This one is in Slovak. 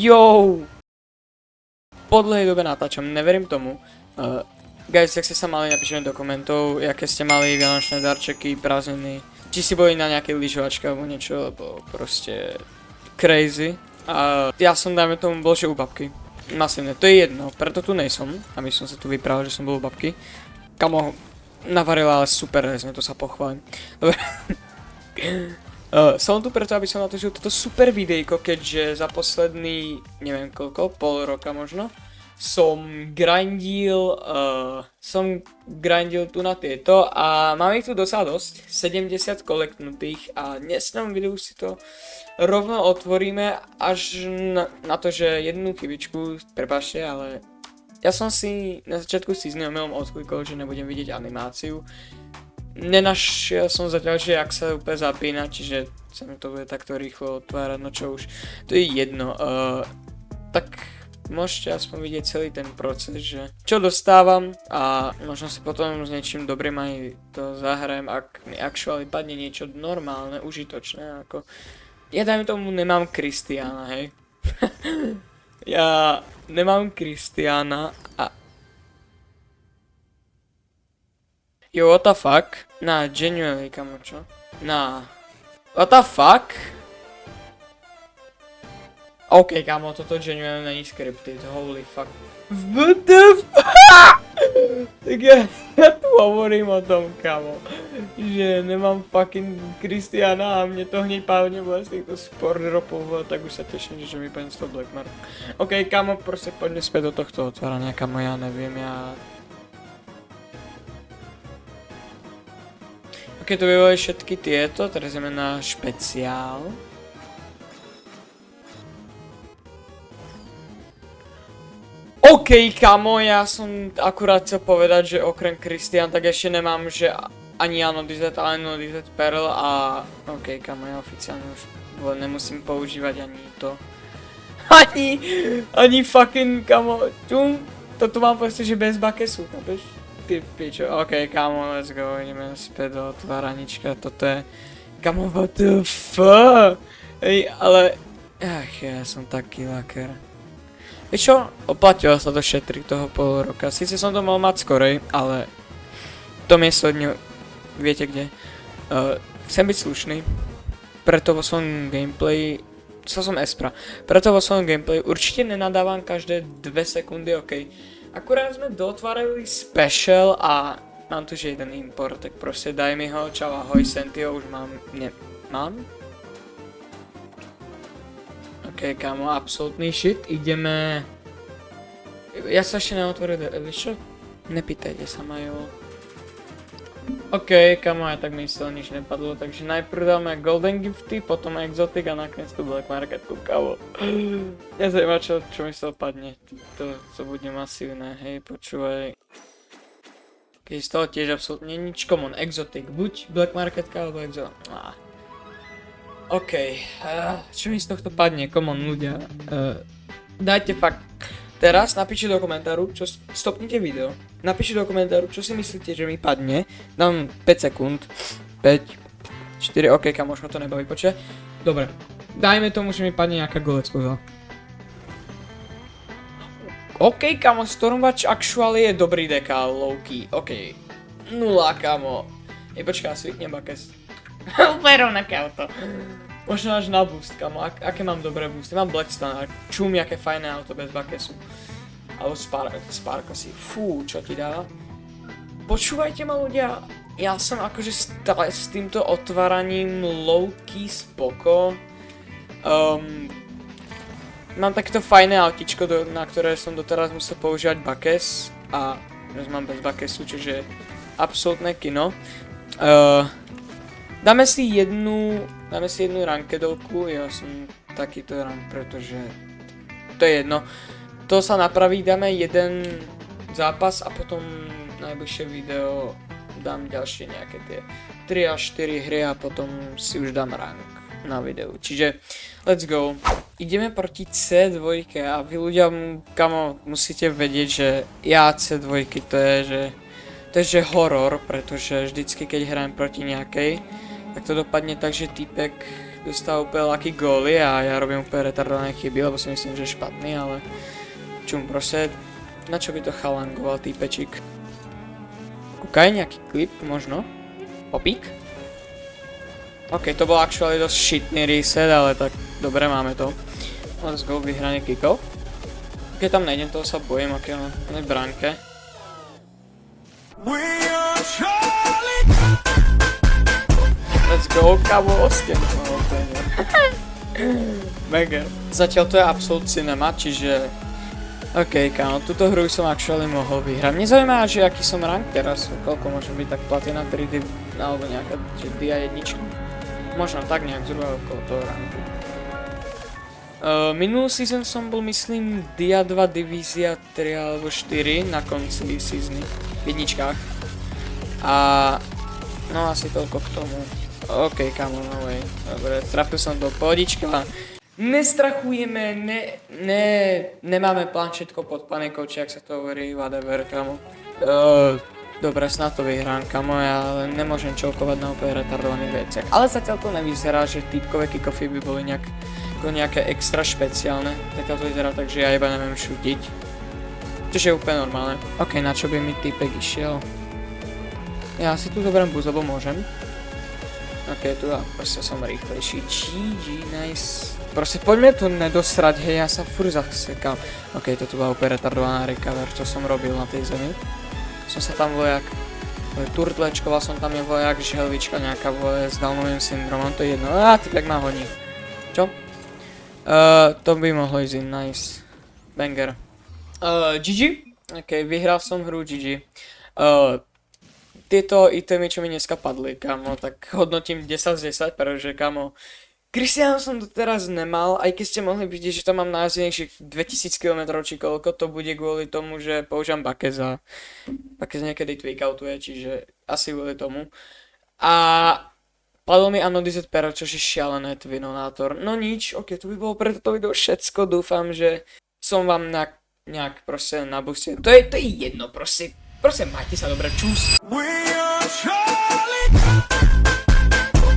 Jo! Po dlhej dobe natáčam, neverím tomu. Guys, ak ste sa mali, napíšte do komentov, aké ste mali vianočné darčeky, prázdniny. Či si boli na nejakej lyžovačke alebo niečo, lebo proste crazy. A ja som, dajme tomu, bol že u babky. Masívne, to je jedno, preto tu nejsom, aby som sa tu vyprával, že som bol u babky. Kamo, navarila, ale super, to sa pochválim. Dobre. Som tu preto, aby som natočil toto super videjko, keďže za posledný, neviem koľko, pol roka možno, som grindil tu na tieto a mám ich tu dosť, 70 kolektnutých a dnes v videu si to rovno otvoríme až na to, že jednu chybičku, prepáčte, ale ja som si na začiatku si s neomilom odklikol, že nebudem vidieť animáciu. Nenašiel som zatiaľ, že jak sa úplne zapína, čiže sa mi to bude takto rýchlo otvárať, no čo už, to je jedno, tak môžete aspoň vidieť celý ten proces, že čo dostávam a možno si potom s niečím dobrým aj to zahrajem, ak mi actually padne niečo normálne, užitočné, ako ja dajme tomu nemám Kristiána, hej. Ja nemám Kristiána a jo, what the fuck? Na, genuinely, kamo, čo? Na, what the fuck? OK, kamo, toto genuinely není scripted, holy fuck. What the fuck? Tak ja tu hovorím o tom, kamo, že nemám fucking Kristiána a mne to hneď pávne bude z týchto sport dropov, tak už sa teším, že mi padne z toho Black Mark. OK, kamo, proste poďme späť do tohto otvárania, kamo, ja neviem, ja... OK, to by boli všetky tieto, teraz ideme na špeciál. OK, kamo, ja som akurát chcel povedať, že okrem Kristián, tak ešte nemám, že ani Anodizet, ani Anodizet Pearl a... OK, kamo, ja oficiálne už nemusím používať ani to. Ani fucking, kamo, toto mám proste, že bez bakesu, chápeš? Ty pičo, OK, kamo, let's go, ideme späť do otváranička, toto je... Kamo, what the fuck? Hej, ale... Ach, ja som taký laker. Vieš čo? Oplatilo sa to šetriť toho pol roka. Sice som to mal mať skorej, ale to miesto dňu, viete kde. Chcem byť slušný, preto vo svojom gameplay, som Espra, preto vo svojom gameplay určite nenadávam každé 2 sekundy, OK. Akurát sme dotvárali special a mám tu že jeden import, tak proste daj mi ho, čau ahoj, Sentio, už mám, mám? OK, kámo, absolútny shit, ideme... Ja sa ešte neotvoril, vieš čo? Nepýtajte sa ma, jo. OK, kámo, aj tak mi z toho nič nepadlo, takže najprv dáme Golden Gifty, potom Exotic a nakoniec tu Black Marketku, kámo. Nezajíma čo mi z toho padne, to bude masívne, hej, počúvaj. Keď z toho tiež absolútne nič, common, Exotic, buď Black Marketka alebo Exotic. OK, čo mi z tohto padne, come on ľudia, dajte fakt, teraz napíšte do komentáru, stopnite video, napíšte do komentáru, čo si myslíte, že mi padne, dám 5 sekúnd, 5, 4, OK, kamoš, ma to nebaví, počkaj, dobre, dajme tomu, že mi padne nejaká golec pozval. OK, kamo, Stormwatch actually je dobrý deka, low-key, OK, 0, kamo, počkaj, svitne bakes. Úplne rovnaké auto. Možno až na boost, kamo, aké mám dobré boosty, mám Blackstone, čum, aké fajné auto bez bakesu. Alebo Sparko si, fú, čo ti dáva. Počúvajte ma ľudia, ja som akože stále s týmto otváraním low-key spoko. Mám takéto fajné autičko, na ktoré som doteraz musel používať bakes a dnes mám bez bakesu, čiže absolútne kino. Dáme si jednu rankedovku, ja som takýto rank, pretože to je jedno. To sa napraví, dáme jeden zápas a potom najbližšie video dám ďalšie nejaké tie 3 až 4 hry a potom si už dám rank na videu. Čiže let's go. Ideme proti C2 a vy ľudia, kamo, musíte vedieť, že ja C2 to je že horor, pretože vždycky keď hrajem proti nejakej, tak to dopadne tak, že týpek dostal úplne lucky góly a ja robím úplne retardované chyby, lebo si myslím, že je špatný, ale čum, proste, na čo by to chalangoval týpečik? Kúkaj, nejaký klip, možno? Popík? OK, to bol actually dosť shitný reset, ale tak dobre, máme to. Let's go, vyhranie kickov. Keď tam nejdem, toho sa bojím, OK, on je v bránke. Let's go, kamo, ostien. Banger. Zatiaľ to je Absolute Cinema, čiže... OK, kámo, túto hru som actually mohol vyhrať. Mne zaujíma, že aký som rank teraz, koľko môže byť tak platina 3D, alebo nejaká, že dia jednička. Možno tak nejak zhruba okolo toho ranku. Minulý season som bol, myslím, dia 2, divízia 3 alebo 4 na konci seasony v jedničkách. A... no asi toľko k tomu. OK, kámo, no way. Dobre, trafil som do pohodička. Nestrachujeme, nemáme plán všetko pod panikou, či ak sa to hovorí, whatever, kamo. Dobre, snad to vyhrám, kamo, ja nemôžem čelkovať na úplne retardovaných veciach. Ale zatiaľ to nevyzerá, že typkové kickoffy by boli nejaké extra špeciálne. Zatiaľ to vyzerá tak, že ja iba neviem šutiť. Čiže je úplne normálne. OK, na čo by mi typek išiel? Ja si tu zoberiem boost, lebo môžem. OK, tu ja proste som rýchlejší. GG, nice. Proste poďme to nedosrať, hej, ja sa furt zasekám. OK, to tu bola úplne retardovaná recover, čo som robil na tej zemi. Som sa tam vojak turtlečkoval som tam je vojak, želvička nejaká voje s Downovým syndromom, to je jedno. Typek ma honí. Čo? To by mohlo ísť nice. Banger. GG? OK, vyhral som hru GG. Tieto itemy, čo mi dneska padli, kamo, tak hodnotím 10 z 10, pretože, kamo, Cristiano som doteraz nemal, aj keď ste mohli vidieť, že to mám najazdenejších 2000 km či koľko, to bude kvôli tomu, že používam Bakez a Bakez niekedy tweakoutuje, čiže asi kvôli tomu. A padol mi Anodized Pero, čo je šialené Twinonátor. No nič, OK, to by bolo pre toto video všetko, dúfam, že som vám nejak proste nabustil. To je jedno, proste majte sa dobre, čus.